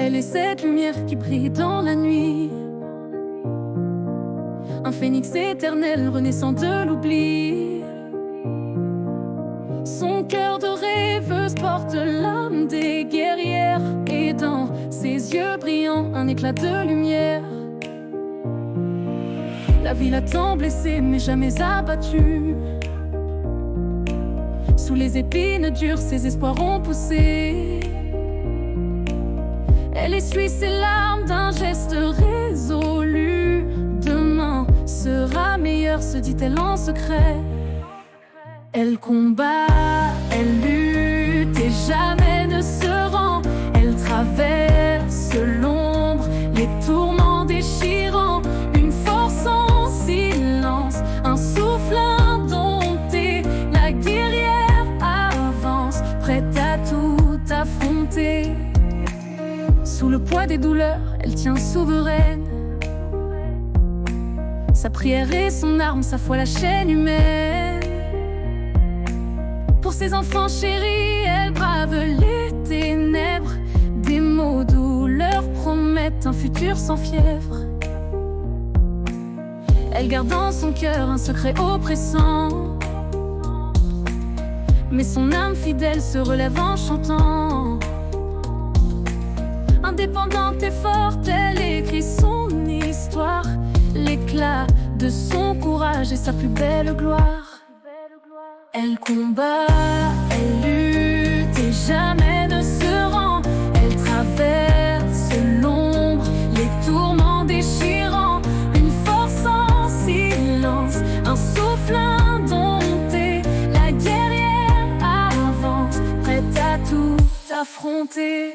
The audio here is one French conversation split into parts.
Elle est cette lumière qui brille dans la nuit, un phénix éternel renaissant de l'oubli. Son cœur de rêveuse porte l'âme des guerrières, et dans ses yeux brillants un éclat de lumière. La vie l'a tant blessée mais jamais abattue. Sous les épines dures, ses espoirs ont poussé. Elle essuie ses larmes d'un geste résolu. Demain sera meilleur, se dit-elle en secret. Elle combat, elle lutte et jamais ne se rend. Elle traverse l'ombre, les tourments déchirants. Une force en silence, un souffle indompté. La guerrière avance, prête à tout affronter. Sous le poids des douleurs, elle tient souveraine. Sa prière est son arme, sa foi la chaîne humaine. Pour ses enfants chéris, elle brave les ténèbres. Des mots doux leur promettent un futur sans fièvre. Elle garde dans son cœur un secret oppressant, mais son âme fidèle se relève en chantant. Indépendante et forte, elle écrit son histoire. L'éclat de son courage est sa plus belle gloire. Elle combat, elle lutte et jamais ne se rend. Elle traverse l'ombre, les tourments déchirants. Une force en silence, un souffle indompté. La guerrière avance, prête à tout affronter.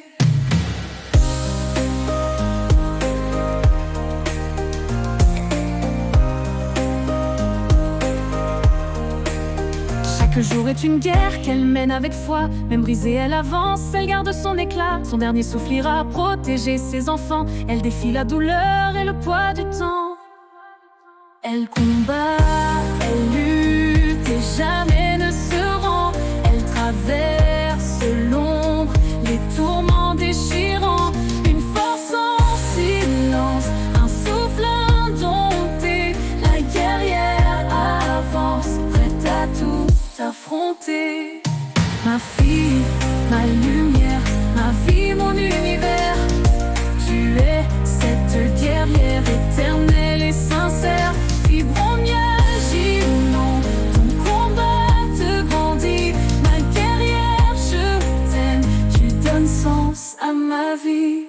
Chaque jour est une guerre qu'elle mène avec foi. Même brisée, elle avance, elle garde son éclat. Son dernier souffle ira protéger ses enfants. Elle défie la douleur et le poids du temps. Elle combat, elle lutte et jamais ne se rend. Elle traverse l'ombre, les tourments déchirants. Une force en silence, un souffle indompté. La guerrière avance, prête à tout affronter. Ma fille, ma lumière, ma vie, mon univers. Tu es cette guerrière éternelle et sincère. Fibromyalgie ou non, ton combat te grandit. Ma guerrière, je t'aime, tu donnes sens à ma vie.